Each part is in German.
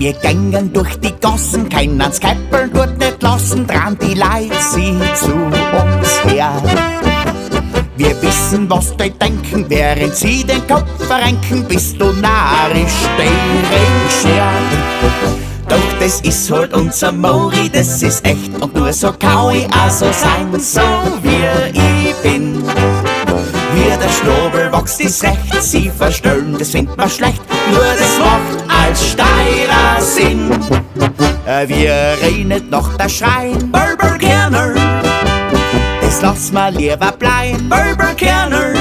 Wir gängen durch die Gassen, keinen's Käppel dort nicht lassen, dran die Leute sie zu uns her. Wir wissen, was die denken, während sie den Kopf verrenken, bist du narrisch, scher. Doch das ist halt unser Mori, das ist echt, und nur so kann ich auch so sein, so wie ich bin. Wie der Schnabel wächst, ist recht, sie verstellen, das findet man schlecht, nur das macht als Steirer Sinn. Wir reden nicht nach der Schrein, Böll, Kernöl, das lass mal lieber bleiben, Böll, Kernöl.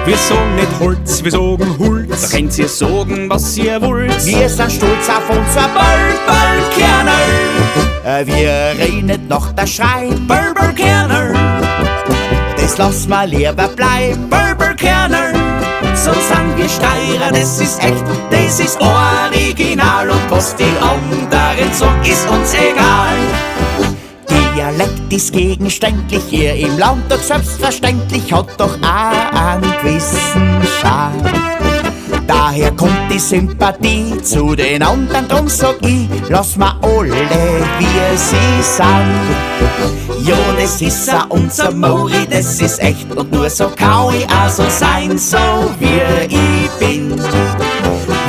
Wir sagen nicht Holz, wir sagen Holz. Da könnt ihr sagen, was ihr wollt. Wir sind stolz auf unser Böll, Kernöl. Wir reden nicht nach der Schrein, Böll, Kernöl, das lass mal lieber bleiben, Böll, Kernöl. So sind wir Steirer, das ist echt, das ist original. Und was die anderen sagen, ist uns egal. Dialekt ist gegenständlich, hier im Land doch selbstverständlich, hat doch auch einen gewissen Charme. Daher kommt die Sympathie zu den anderen, drum sag ich, lass ma alle, wie sie sind. Ja, das ist auch unser Mori, das ist echt, und nur so kann ich auch so sein, so wie ich bin.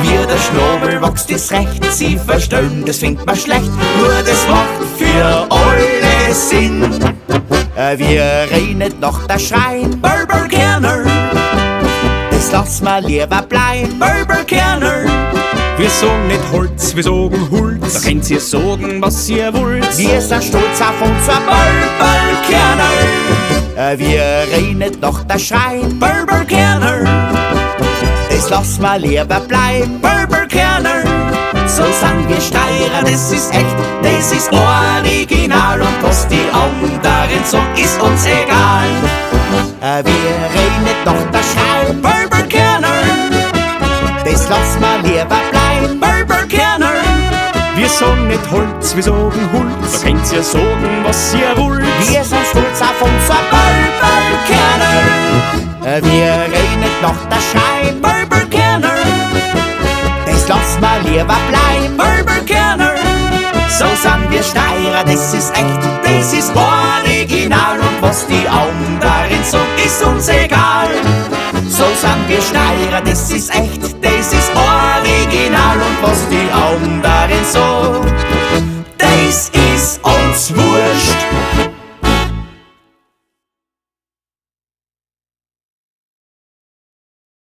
Wie der Schnabel wächst, ist recht, sie verstellen, das findet man schlecht, nur das macht für alle Sinn. Wir reden nicht nach der Schrein, Böll, Kernöl, das lass mal lieber bleiben, Böll, Kernöl. Wir sagen nicht Holz, wir sagen Holz. Da könnt ihr sagen, was ihr wollt. Wir sind stolz auf unser Böll, Kernöl. Wir reden nicht nach der Schrein, Böll, Kernöl, das lass mal lieber bleiben, Böll, Kernöl. So sind wir Steirer, das ist echt, das ist original. Und was die anderen sagen, ist uns egal. Wir reden nicht nach der Schrein, Böll, Kernöl, das lass mal lieber bleiben, Böll, Kernöl. Wir sagen nicht Holz, wir sagen Holz. Da könnt ihr sagen, was ihr wollt. Wir sind stolz auf unser Böll, Kernöl. Wir reden nicht nach der Schrein, Böll, Kernöl, das lass mal lieber bleiben, Böll, Kernöl. So sind wir Steirer, das ist echt, das ist original. Und was die anderen sagen, ist uns egal. So sind wir Steirer, das ist echt, das ist original. Und was die anderen sagen, das ist uns wurscht.